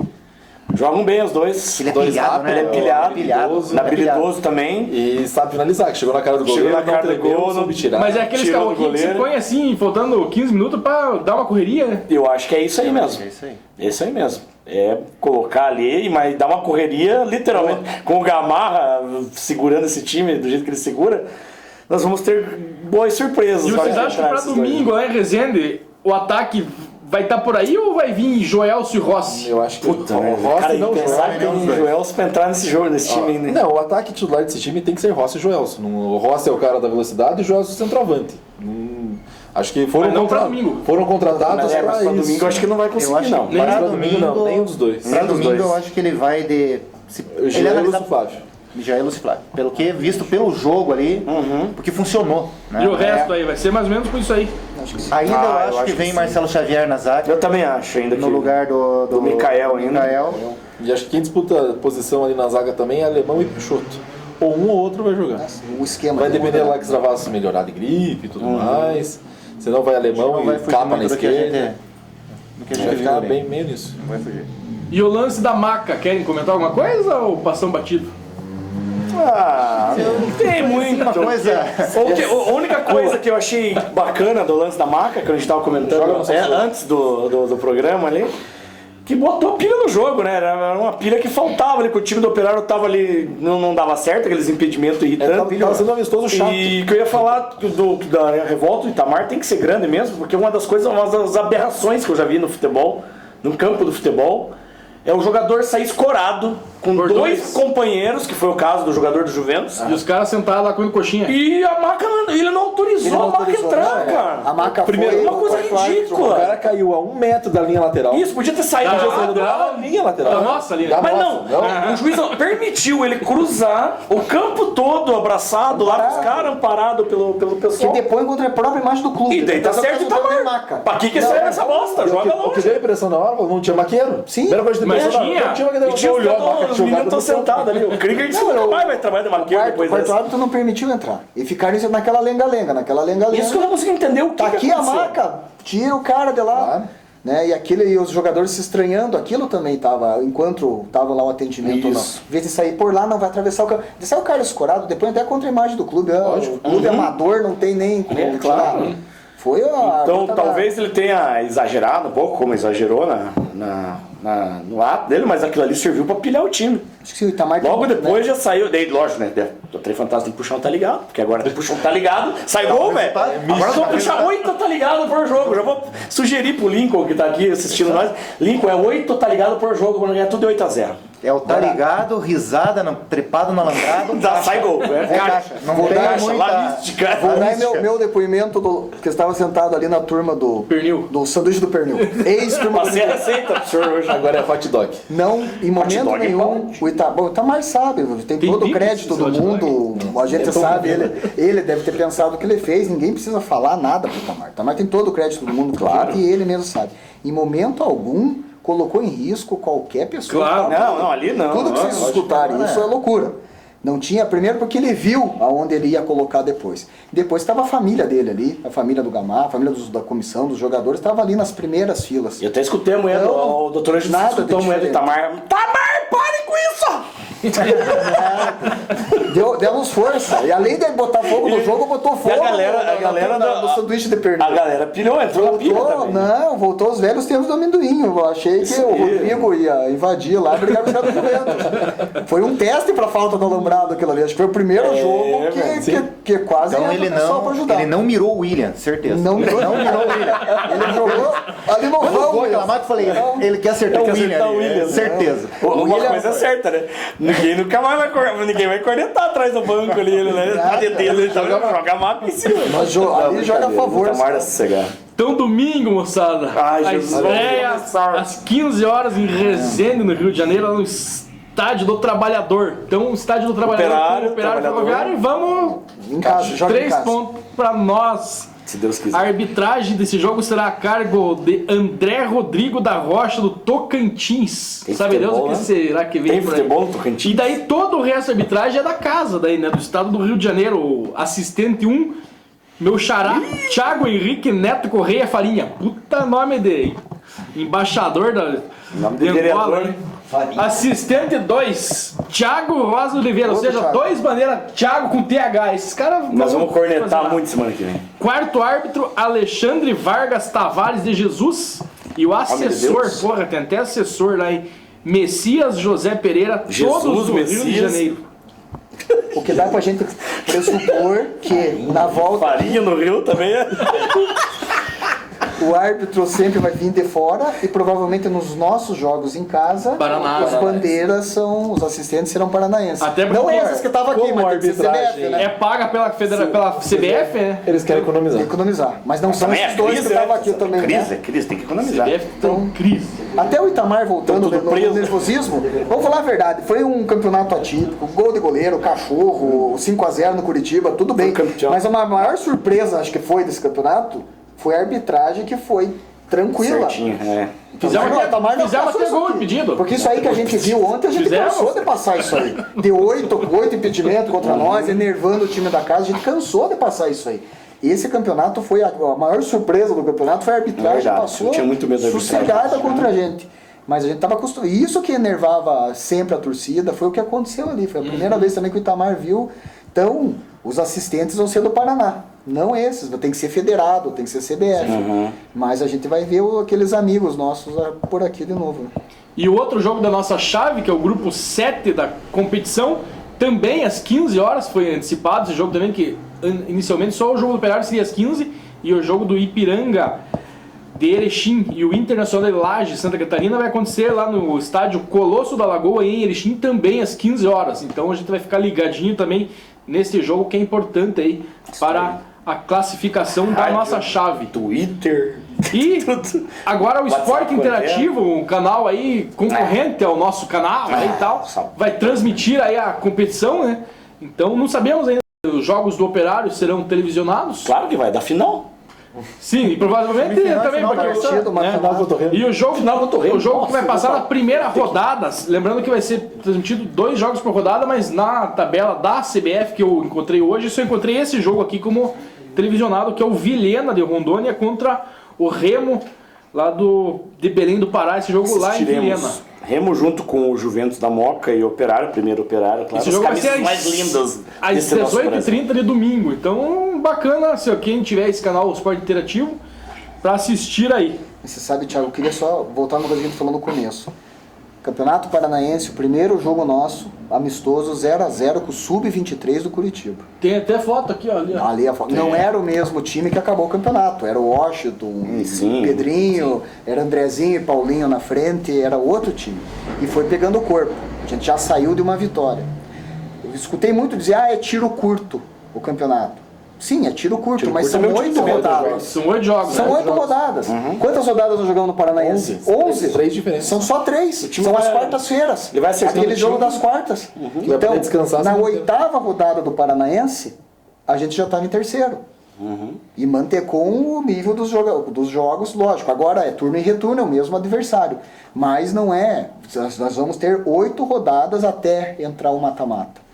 Jogam bem os dois. Ele é Dois pilhado, rápidos, né? Ele é pilhado, Pilhado. habilidoso também. E sabe finalizar, que chegou na cara do Chegou goleiro, na cara não do temeu, gol, soube tirar. Mas é aqueles tirou do carroquinhos que você goleiro. põe assim, faltando 15 minutos pra dar uma correria, né? Eu acho que é isso aí mesmo. É isso aí. É isso aí mesmo. É colocar ali, mas dar uma correria, literalmente, com o Gamarra segurando esse time do jeito que ele segura, nós vamos ter boas surpresas. E vocês acham que pra domingo lá em Resende, o ataque vai estar por aí ou vai vir Joelso e Rossi? Eu acho que Puta, o né? Rossi Cara, não pensar joga. que tem um Joelso pra entrar nesse jogo, nesse time ainda. Não, o ataque titular desse time tem que ser Rossi e Joelson. O Rossi é o cara da velocidade e o Joelson é o centroavante. Acho que foram, Mas não pra domingo. foram contratados Mas, mas pra pra isso. domingo eu acho que não vai conseguir, Eu acho não. que para Pra domingo, não, nenhum dos dois. Pra Nenhum dos domingo dois. eu acho que ele vai de... Eu já é Lúcio Flávio. Já é Lúcio Flávio. Pelo que visto pelo jogo ali, porque funcionou. Né? E o resto aí vai ser mais ou menos com isso aí. Ainda Ah, eu eu acho acho que que vem sim. Marcelo Xavier na zaga, Eu também acho, ainda no que- lugar do Mikael ainda. Mikael. E acho que quem disputa a posição ali na zaga também é Alemão e Peixoto. Ou um ou outro vai jogar. O esquema Vai que depender muda, lá que o Travasso melhorar de gripe e tudo mais. Senão vai Alemão Não vai e fugir capa na muito do que a esquerda. gente- do que a gente Vai viu ficar ali. bem meio nisso. Não vai fugir. E o lance da maca, querem comentar alguma coisa ou passam batido? Ah, não tem muito. Uma coisa... A única coisa que eu achei bacana do lance da maca, que a gente estava comentando Joga no antes do programa ali, que botou pilha no jogo, né? Era uma pilha que faltava ali, que o time do Operário tava ali, não dava certo, aqueles impedimentos irritantes. Tava sendo um amistoso chato. E que eu ia falar da revolta do Itamar tem que ser grande mesmo, porque uma das coisas, uma das aberrações que eu já vi no futebol, no campo do futebol, é o jogador sair escorado com dois companheiros, que foi o caso do jogador do Juventus. E os caras sentados lá comendo coxinha. E a maca, ele não autorizou a maca entrar, cara. A maca Primeiro, foi uma coisa O ridícula. cara caiu a 1 metro da linha lateral. Isso, podia ter saído Da linha lateral. Da nossa ali. Da Mas nossa, não, o juiz permitiu ele cruzar o campo todo abraçado lá com os caras, amparado pelo Que pessoal. depõe contra a própria imagem do clube. E daí tá Então, certo o caso do Itamar. Maca. Pra que serve essa bosta? O Joga que longe. deu a impressão na hora, não tinha maqueiro. Sim. Primeira coisa que Mas impressão na hora, tinha. não tinha maqueiro. E tinha Olhou a maca os meninos jogada estão no campo. sentados ali. O Krieger disse que nunca mais vai trabalhar de maqueiro O depois quarto dessa. árbitro não permitiu entrar. E ficaram naquela lenga-lenga, Isso que eu não consigo entender o que Tá que aqui a aconteceu. maca, tira o cara de lá. Claro. Né? E os jogadores se estranhando, aquilo também tava, enquanto tava lá o atendimento. Isso. Em vez de sair por lá, não vai atravessar o campo. De sair o cara escorado, depois até contra a imagem do clube. O clube amador não tem nem como tirar. claro. Foi a. Então talvez ele tenha exagerado um pouco, como exagerou no ato dele, mas aquilo ali serviu pra pilhar o time. Acho que o Itamar Logo né? depois já saiu, daí lógico, né? O trem fantasma tem que puxar um tá ligado, porque agora tem que puxar um tá ligado, sai gol, velho. Agora nós vamos puxar 8 tá ligado por jogo. Já vou sugerir pro Lincoln que tá aqui assistindo nós. Lincoln, é 8 tá ligado por jogo, quando ganhar tudo é 8-0. É o tá ligado, risada, trepado no alambrado. Já sai gol, É caixa. Não Vou tem dar muita... lá mística. Vou dar meu depoimento que eu estava sentado ali na turma do Pernil. do sanduíche do pernil. Ex-turma do Passei a receita pro senhor hoje. Agora é hot dog. Não, em momento dog nenhum, o Itamar sabe, tem todo o pique crédito esse do hot mundo, a gente sabe, ele deve ter pensado o que ele fez, ninguém precisa falar nada pro Itamar. O Itamar tem todo o crédito do mundo, claro, e ele mesmo sabe. Em momento algum, colocou em risco qualquer pessoa. Claro. Não, ali não. Tudo que vocês escutarem, isso é loucura. Não tinha, primeiro porque ele viu aonde ele ia colocar depois. Depois estava a família dele ali, a família do Gamar, a família da comissão, dos jogadores, estava ali nas primeiras filas. Eu até escutei a mulher, Não, o doutor Anjo nada escutou a de mulher do diferente. Itamar. Itamar, pare com isso! Demos força. E além de botar fogo no jogo, botou fogo a galera no sanduíche de pernil. A galera pilhou, entrou na pilha também. Não, voltou os velhos tempos do amendoim. Eu achei que o Rodrigo ia invadir lá e brigar com os caras do Juventus. Foi um teste pra falta do alambrado aquilo ali. Acho que foi o primeiro jogo que quase Então entra o pessoal pra ajudar. ele não mirou o William, certeza. Não mirou o William. Ele jogou ali no Quando vão. foi aquela mata, eu falei, ele quer acertar o William. ali, certeza. Uma coisa é certa, né? Ninguém nunca mais ninguém vai cornetar atrás do banco ali, né? A dele, ele joga mapa em cima. Mas ali joga a favor. Itamar é sossegado. Então, domingo, moçada. Ai, a Jesus. estreia às 15 horas em Resende, no Rio de Janeiro, lá no Estádio do Trabalhador. Então, o Estádio do Trabalhador, Operário, Ferroviário, e vamos. Em casa, joga em 3 casa. pontos pra nós. Se Deus quiser. A arbitragem desse jogo será a cargo de André Rodrigo da Rocha, do Tocantins. Tem Sabe Deus o futebol, que né? será que vem Tem por aí? futebol no Tocantins? E daí todo o resto da arbitragem é da casa, daí, né? Do estado do Rio de Janeiro. O assistente 1, meu xará, Thiago Henrique Neto Correia Farinha. Puta nome de embaixador da Nome de Angola, vereador, hein? Assistente 2, Thiago Rosa Oliveira. Ou Outro seja, Thiago. 2 bandeiras, Thiago com TH. Esses caras Nós vamos fazer cornetar nada. muito semana que vem. Quarto árbitro, Alexandre Vargas Tavares de Jesus. E o assessor, Deus. porra, tem até assessor lá, hein? Messias José Pereira, Jesus, todos do Rio de Messias. Janeiro. O que dá pra gente pressupor que na volta Farinha no Rio também é. o árbitro sempre vai vir de fora e provavelmente nos nossos jogos em casa Paraná. as bandeiras são, os assistentes serão paranaenses. Até porque não essas que estavam aqui, como mas tem que ser arbitragem, CBF, né? É paga pela CBF, né? Eles querem economizar. Economizar. Mas não são Também esses dois que estavam aqui também. Crise, Né? crise, tem que economizar. CBF estão em crise. Até o Itamar voltando Tudo no preso. nervosismo, vamos falar a verdade, foi um campeonato atípico, gol de goleiro, cachorro, 5-0 no Curitiba, tudo bem. campeão. Mas a maior surpresa, acho que foi desse campeonato, foi a arbitragem que foi tranquila. Certinho, é. Fizemos até isso gol aqui. impedido. Porque isso aí que a gente viu ontem, a gente Fizemos. cansou de passar isso aí. De 8 impedimentos contra nós, enervando o time da casa, a gente cansou de passar isso aí. Esse campeonato foi a maior surpresa do campeonato, foi a arbitragem que Verdade, passou eu tinha muito medo da arbitragem. sossegada contra a gente. Mas a gente estava acostumado. E isso que enervava sempre a torcida foi o que aconteceu ali. Foi a primeira vez também que o Itamar viu. Então, os assistentes vão ser do Paraná. Não esses, tem que ser federado, tem que ser CBF. Mas a gente vai ver aqueles amigos nossos por aqui de novo. Né? E o outro jogo da nossa chave, que é o grupo 7 da competição, também às 15 horas foi antecipado. Esse jogo também, que inicialmente só o jogo do Operário seria às 15, e o jogo do Ipiranga de Erechim e o Internacional de Laje, Santa Catarina, vai acontecer lá no estádio Colosso da Lagoa, em Erechim, também às 15 horas. Então a gente vai ficar ligadinho também nesse jogo, que é importante aí para a classificação da nossa chave. Twitter. E agora o Esporte Interativo, um canal aí concorrente ao nosso canal aí e tal, vai transmitir aí a competição, né? Então não sabemos ainda se os jogos do Operário serão televisionados. Claro que vai, da final. Sim, e provavelmente também porque e o jogo que vai passar na primeira rodada, lembrando que vai ser transmitido 2 jogos por rodada, mas na tabela da CBF que eu encontrei hoje, só encontrei esse jogo aqui como televisionado, que é o Vilhena de Rondônia contra o Remo lá de Belém do Pará, esse jogo lá em Vilhena. Remo junto com o Juventus da Moca e o Operário, primeiro Operário, claro, esse jogo vai ser mais lindas às 18h30 de domingo. Então, bacana, se quem tiver esse canal, o Esporte Interativo, para assistir aí. Você sabe, Thiago, eu queria só voltar numa coisa que a gente falou no começo. Campeonato Paranaense, o primeiro jogo nosso, amistoso, 0x0 com o Sub-23 do Curitiba. Tem até foto aqui, ó. Ali a foto. Não era o mesmo time que acabou o campeonato. Era o Washington, Pedrinho, era Andrezinho e Paulinho na frente, era outro time. E foi pegando o corpo. A gente já saiu de uma vitória. Eu escutei muito dizer, é tiro curto o campeonato. Sim, é tiro curto, mas são 8 rodadas. São 8 jogos. São 8 rodadas. Quantas rodadas nós jogamos no Paranaense? 11. 3 diferentes. São só 3. São as quartas-feiras. Ele vai acertando aquele jogo das quartas. Então, na 8ª rodada do Paranaense, a gente já estava em terceiro. E manter com o nível dos jogos, lógico. Agora é turno e retorno, é o mesmo adversário. Mas não é. Nós vamos ter 8 rodadas até entrar o mata-mata.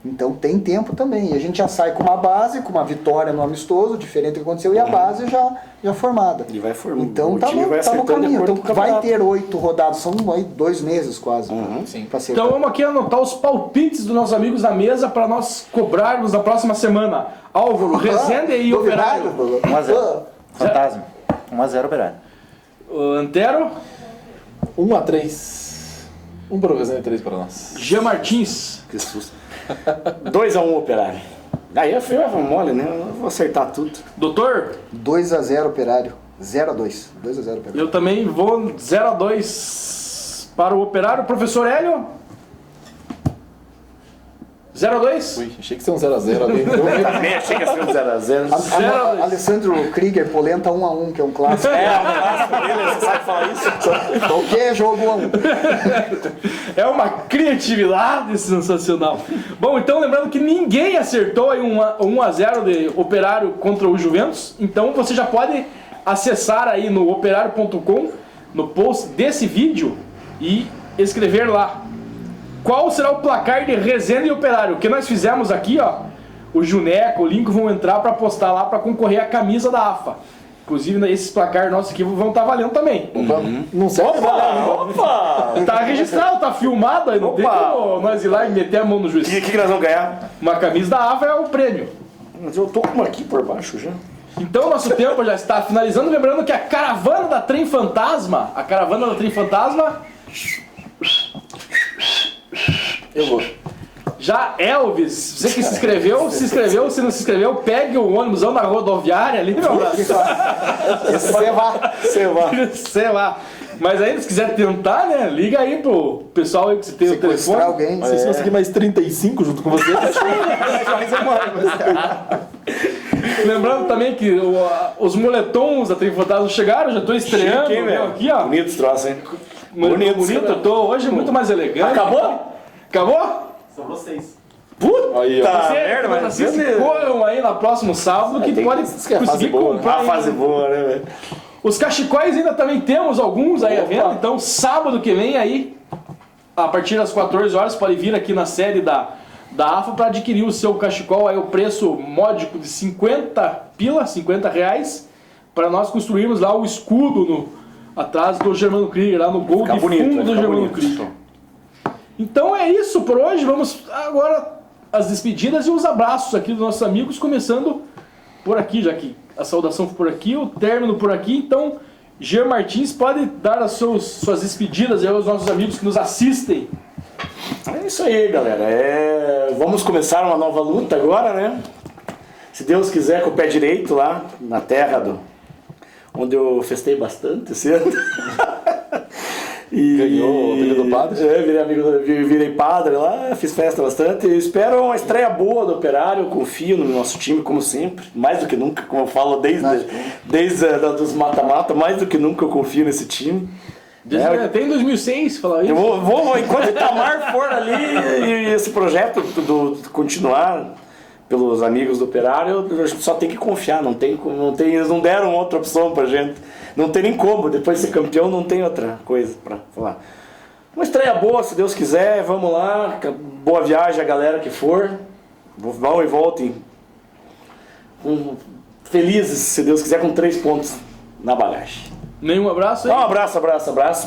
Então tem tempo também. E a gente já sai com uma base, com uma vitória no amistoso, diferente do que aconteceu, e a base já formada. E vai formando. Então tá no caminho. Então vai ter 8 rodadas, são 2 meses quase. Então vamos aqui anotar os palpites dos nossos amigos da mesa para nós cobrarmos na próxima semana. Álvaro, Rezende e Operário. 1x0. Fantasma. 1x0 Operário. Antero. 1x3. 1 para o Rezende e 3 para nós. Jean Martins. Que susto. 2x1 Operário. Aí eu fui mole, né? Eu vou acertar tudo. Doutor? 2x0 Operário. 0x2. 2x0 Operário. Eu também vou 0x2 para o Operário. Professor Hélio? 0x2? Ui, achei que ia ser um 0x0 ali. Eu também achei que ia ser um 0x0. Alessandro Krieger, Polenta 1x1, que é um clássico. É, um clássico dele, você sabe falar isso? Qualquer jogo 1x1. É uma criatividade sensacional. Bom, então lembrando que ninguém acertou aí 1x0 de Operário contra o Juventus. Então você já pode acessar aí no operário.com, no post desse vídeo, e escrever lá qual será o placar de Rezende e Operário. O que nós fizemos aqui, ó, o Juneco, o Lincoln vão entrar para postar lá para concorrer à camisa da AFA. Inclusive, esses placar nossos aqui vão estar valendo também. Não serve? Opa! Tá registrado, tá filmado, aí não tem como nós ir lá e meter a mão no juiz. O que nós vamos ganhar? Uma camisa da AFA é o prêmio. Mas eu tô com uma aqui por baixo já. Então nosso tempo já está finalizando, lembrando que a caravana da Trem Fantasma, Eu vou. já Elvis, você que se inscreveu, se não se inscreveu, pegue o ônibusão na rodoviária ali, meu braço. Sei lá. Mas aí, se quiser tentar, né, liga aí pro pessoal aí que você tem o telefone. Alguém. Mas se conseguir mais 35 junto com você, Lembrando também que os moletons da Trem Fantasma chegaram, já estou estreando. Chique, hein, aqui, ó. Bonito os troços, hein? Bonito, eu tô hoje muito mais elegante. Acabou? Acabou? Puta aí, ó. merda, mas Vocês se corram aí no próximo sábado que pode conseguir comprar. A fase boa, né, velho? Os cachecóis ainda também temos alguns aí à venda, então sábado que vem aí, a partir das 14 horas, pode vir aqui na sede da AFA para adquirir o seu cachecol, aí o preço módico de 50 reais, para nós construirmos lá o escudo atrás do Germano Krieger, lá no gol de fundo do Germano Krieger. Então é isso por hoje, vamos agora as despedidas e os abraços aqui dos nossos amigos, começando por aqui, já que a saudação foi por aqui, o término por aqui, então Jean Martins pode dar as suas despedidas aí aos nossos amigos que nos assistem. É isso aí, galera. Vamos começar uma nova luta agora, né? Se Deus quiser, com o pé direito lá, na terra onde eu festei bastante esse ano. E Ganhou o apelido do padre? Virei padre lá, fiz festa bastante. Eu espero uma estreia boa do Operário, eu confio no nosso time, como sempre. Mais do que nunca, como eu falo desde dos mata-mata, mais do que nunca eu confio nesse time. Até em 2006, falar isso. Eu vou enquanto o Itamar for ali e esse projeto continuar pelos amigos do Operário, a gente só tem que confiar, eles não deram outra opção pra gente. Não tem nem como, depois de ser campeão não tem outra coisa pra falar. Uma estreia boa, se Deus quiser, vamos lá, boa viagem a galera que for, vão e voltem felizes, se Deus quiser, com 3 pontos na bagagem. Nenhum abraço aí? Um abraço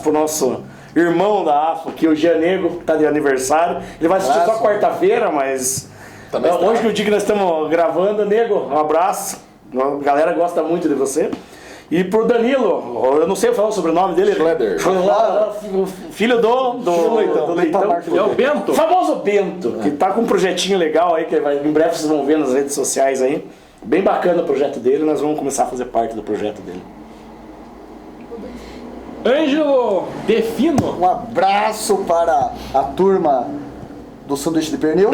pro nosso irmão da AFA, que o Jean Nego, que tá de aniversário. Ele vai assistir só quarta-feira, mas hoje que o dia que nós estamos gravando, Nego, um abraço. A galera gosta muito de você. E pro Danilo, eu não sei falar o sobrenome dele. Schroeder. Filho do Leitão. É o Bento? O famoso Bento, que tá com um projetinho legal aí, que em breve vocês vão ver nas redes sociais aí. Bem bacana o projeto dele, nós vamos começar a fazer parte do projeto dele. Ângelo Defino. Um abraço para a turma do sanduíche de pernil,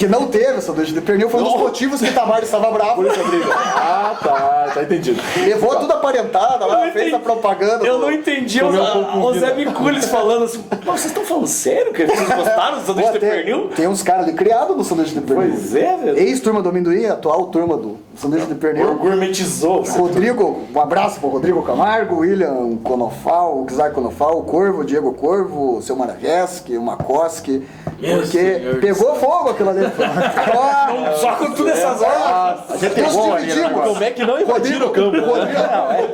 que não teve sanduíche de pernil, foi um dos motivos que Itamar estava bravo. Tá entendido. Levou tudo aparentada lá, fez a propaganda. Eu não entendi o Zé Micules falando assim, vocês estão falando sério? Que vocês gostaram do sanduíche de pernil? Tem uns caras ali criados no sanduíche de pernil. Pois é, velho. Ex-turma do amendoim, atual turma do sanduíche de pernil. Gourmetizou. Rodrigo, um abraço pro Rodrigo Camargo, William Conofal, o Czar Conofal, o Corvo, o Diego Corvo, o seu Maraveski, o Makoski, porque pegou fogo aquilo ali. Só com tudo essas horas. A gente bom ali, né? Como é que não invadiram o campo?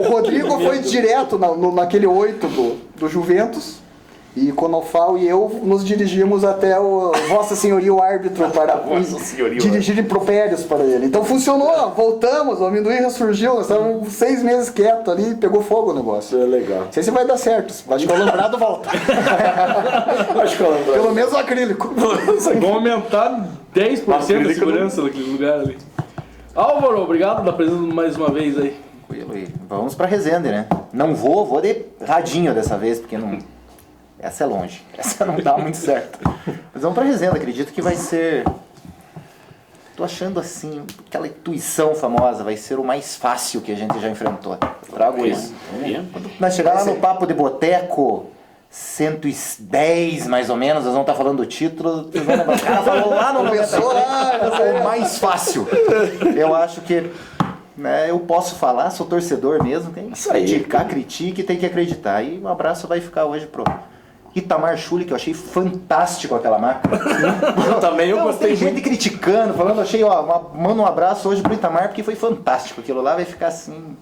O Rodrigo foi direto naquele 8 do Juventus. E Conofal e eu nos dirigimos até o Vossa Senhoria, o árbitro, para dirigir impropérios para ele. Então funcionou, voltamos, o amendoim ressurgiu, nós estávamos 6 meses quietos ali e pegou fogo o negócio. É legal. Não sei se vai dar certo, acho que o alambrado volta. Acho que o alambrado. Pelo menos o acrílico. Vão aumentar 10% da segurança naquele lugar ali. Álvaro, obrigado pela presença mais uma vez aí. Vamos pra Resende, né? Não vou de radinho dessa vez, porque não... Essa é longe, essa não dá muito certo. Mas vamos pra Resende, acredito que vai ser... Tô achando assim, aquela intuição famosa, vai ser o mais fácil que a gente já enfrentou. Trago isso. Quando nós chegar lá no Papo de Boteco, 110 mais ou menos, nós vamos estar falando do título, vocês vão lembrar, o cara falou lá no o mais fácil. Eu acho que... eu posso falar, sou torcedor mesmo, tem que criticar, critique, tem que acreditar. E um abraço vai ficar hoje pro Itamar Schulli, que eu achei fantástico aquela máquina. Eu também, eu gostei muito. Tem gente criticando, falando, achei, manda um abraço hoje pro Itamar, porque foi fantástico. Aquilo lá vai ficar assim,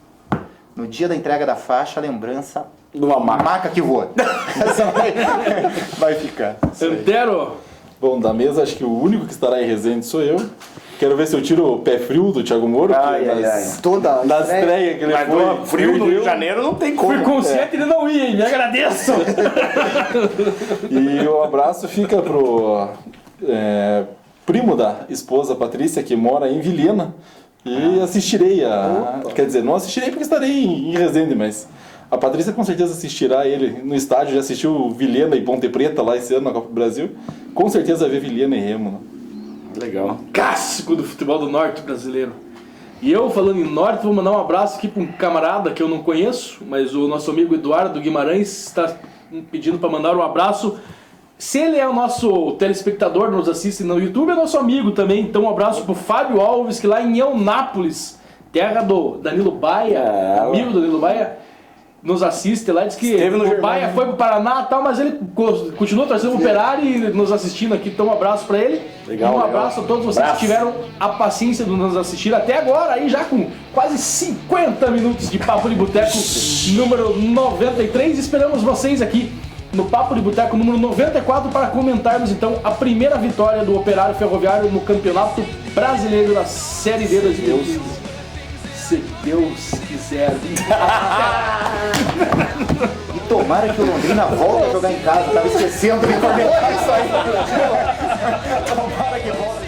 no dia da entrega da faixa, a lembrança de uma maca que voa. Essa vai ficar. Santero. Bom, da mesa, acho que o único que estará em Resende sou eu. Quero ver se eu tiro o pé frio do Thiago Moro. Toda na estreia que ele foi. Frio no Rio de Janeiro não tem como. Fui consciente de não ir, hein? Me agradeço. E o abraço fica pro primo da esposa Patrícia, que mora em Vilhena. E assistirei quer dizer, não assistirei porque estarei em Resende, mas a Patrícia com certeza assistirá ele no estádio. Já assistiu Vilhena e Ponte Preta lá esse ano na Copa do Brasil. Com certeza vai ver Vilhena e Remo, né? Legal. Clássico do futebol do norte brasileiro. E eu, falando em norte, vou mandar um abraço aqui para um camarada que eu não conheço, mas o nosso amigo Eduardo Guimarães está pedindo para mandar um abraço. Se ele é o nosso telespectador, nos assiste no YouTube, é nosso amigo também. Então um abraço para o Fábio Alves, que lá em Eunápolis, terra do Danilo Baia, amigo do Danilo Baia, nos assiste lá, diz que o Baia foi pro Paraná e tal, mas ele continua trazendo o Operário e nos assistindo aqui, então um abraço pra ele. Legal, e um abraço a todos vocês que tiveram a paciência de nos assistir até agora, aí já com quase 50 minutos de Papo de Boteco número 93. Esperamos vocês aqui no Papo de Boteco número 94 para comentarmos então a primeira vitória do Operário Ferroviário no Campeonato Brasileiro da Série D 2015. se Deus quiser. E tomara que o Londrina volte a jogar em casa. Tava esquecendo de comentar isso aí. Tomara que volte.